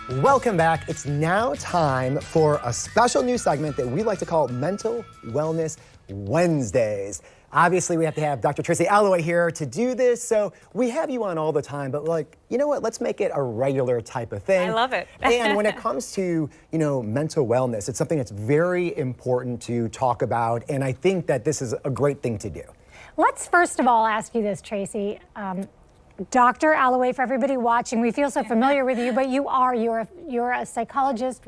Welcome back. It's now time for a special new segment that we like to call Mental Wellness Wednesdays. Obviously, we have to have Dr. Tracy Alloway here to do this, so we have you on all the time, but you know what? Let's make it a regular type of thing. I love it. And when it comes to, mental wellness, it's something that's very important to talk about, and I think that this is a great thing to do. Let's first of all ask you this, Tracy. Dr. Alloway, for everybody watching, we feel so familiar with you, but you're a psychologist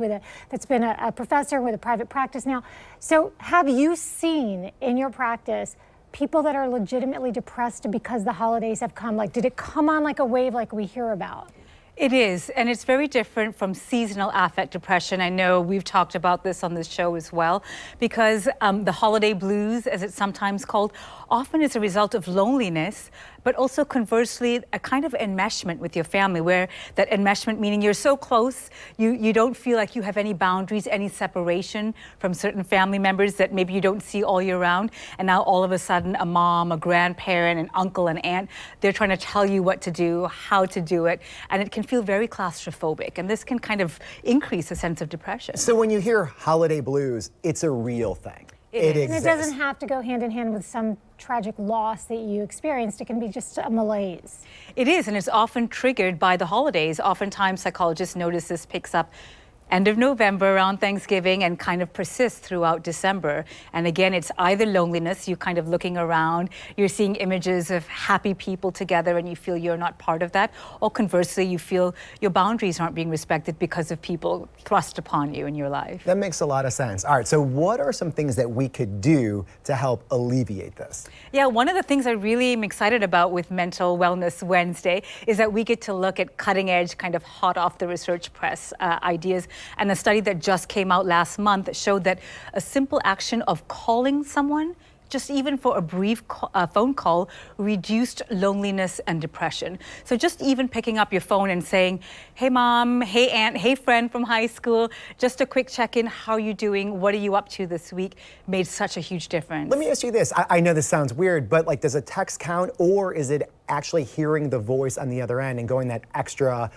that's been a professor with a private practice now. So have you seen in your practice people that are legitimately depressed because the holidays have come? Did it come on like a wave like we hear about? It is, and it's very different from seasonal affect depression. I know we've talked about this on this show as well, because the holiday blues, as it's sometimes called, often is a result of loneliness, but also conversely, a kind of enmeshment with your family, where that enmeshment meaning you're so close, you don't feel like you have any boundaries, any separation from certain family members that maybe you don't see all year round. And now all of a sudden, a mom, a grandparent, an uncle, an aunt, they're trying to tell you what to do, how to do it, and it can feel very claustrophobic, and this can kind of increase a sense of depression. So when you hear holiday blues, it's a real thing. It exists. And it doesn't have to go hand in hand with some tragic loss that you experienced. It can be just a malaise. It is, and it's often triggered by the holidays. Oftentimes, psychologists notice this picks up end of November around Thanksgiving and kind of persists throughout December. And again, it's either loneliness, you kind of looking around, you're seeing images of happy people together and you feel you're not part of that, or conversely, you feel your boundaries aren't being respected because of people thrust upon you in your life. That makes a lot of sense. All right, so what are some things that we could do to help alleviate this? Yeah, one of the things I really am excited about with Mental Wellness Wednesday is that we get to look at cutting edge, kind of hot off the research press ideas. And a study that just came out last month showed that a simple action of calling someone, just even for a brief phone call, reduced loneliness and depression. So just even picking up your phone and saying, hey mom, hey aunt, hey friend from high school, just a quick check-in, how are you doing, what are you up to this week, made such a huge difference. Let me ask you this, I know this sounds weird, but does a text count, or is it actually hearing the voice on the other end and going that extra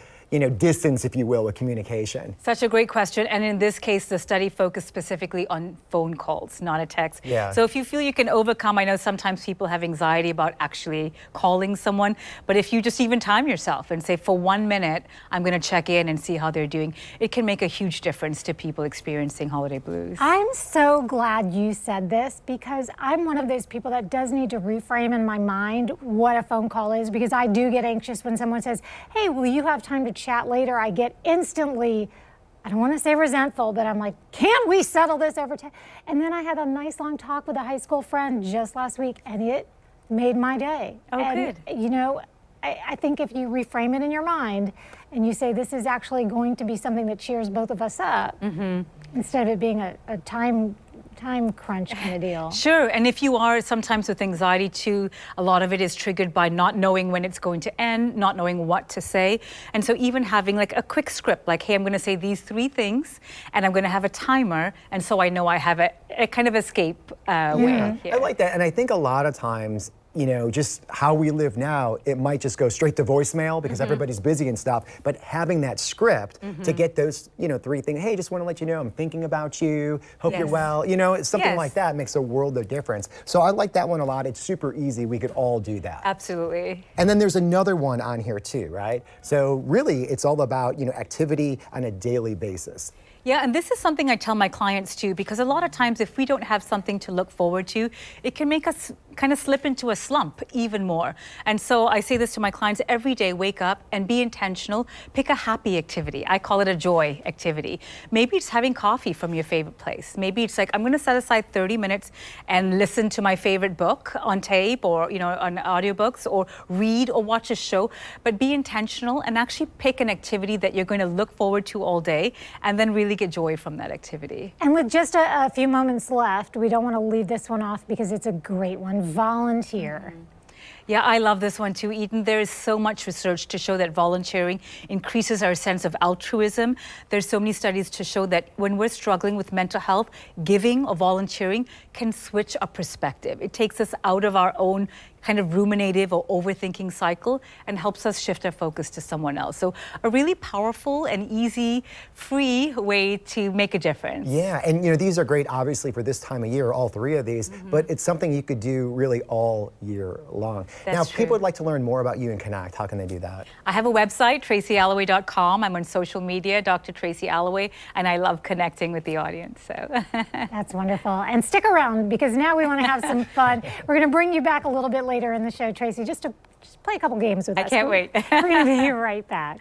distance, if you will, with communication? Such a great question. And in this case, the study focused specifically on phone calls, not a text. Yeah. So if you feel you can overcome, I know sometimes people have anxiety about actually calling someone, but if you just even time yourself and say, for 1 minute, I'm going to check in and see how they're doing, it can make a huge difference to people experiencing holiday blues. I'm so glad you said this, because I'm one of those people that does need to reframe in my mind what a phone call is, because I do get anxious when someone says, hey, will you have time to chat later? I get instantly, I don't want to say resentful, but I'm like, can't we settle this over time? And then I had a nice long talk with a high school friend just last week, and it made my day. Oh, and, good. I think if you reframe it in your mind and you say, this is actually going to be something that cheers both of us up, instead of it being a time crunch kind of deal. Sure, and if you are sometimes with anxiety too, a lot of it is triggered by not knowing when it's going to end, not knowing what to say. And so even having a quick script, hey, I'm going to say these 3 things and I'm going to have a timer, and so I know I have a kind of escape way here. I like that, and I think a lot of times, just how we live now, it might just go straight to voicemail because everybody's busy and stuff, but having that script to get those, 3 things, hey, just want to let you know I'm thinking about you, hope you're well, something like that makes a world of difference. So I like that one a lot. It's super easy. We could all do that. Absolutely. And then there's another one on here too, right? So really, it's all about, activity on a daily basis. Yeah, and this is something I tell my clients too, because a lot of times if we don't have something to look forward to, it can make us kind of slip into a slump even more. And so I say this to my clients every day: wake up and be intentional. Pick a happy activity. I call it a joy activity. Maybe it's having coffee from your favorite place. Maybe it's I'm going to set aside 30 minutes and listen to my favorite book on tape, or on audiobooks, or read or watch a show. But be intentional and actually pick an activity that you're going to look forward to all day, and then really get joy from that activity. And with just a few moments left, we don't want to leave this one off because it's a great one. Volunteer. Yeah, I love this one too, Eden. There is so much research to show that volunteering increases our sense of altruism. There's so many studies to show that when we're struggling with mental health, giving or volunteering can switch a perspective. It takes us out of our own kind of ruminative or overthinking cycle and helps us shift our focus to someone else. So a really powerful and easy, free way to make a difference. Yeah, and you know, these are great obviously for this time of year, all three of these, but it's something you could do really all year long. That's now, true. people would like to learn more about you and connect. How can they do that? I have a website, tracyalloway.com. I'm on social media, Dr. Tracy Alloway, and I love connecting with the audience. So That's wonderful. And stick around because now we want to have some fun. We're going to bring you back a little bit later in the show, Tracy, just play a couple games with us. I can't wait. We're going to be right back.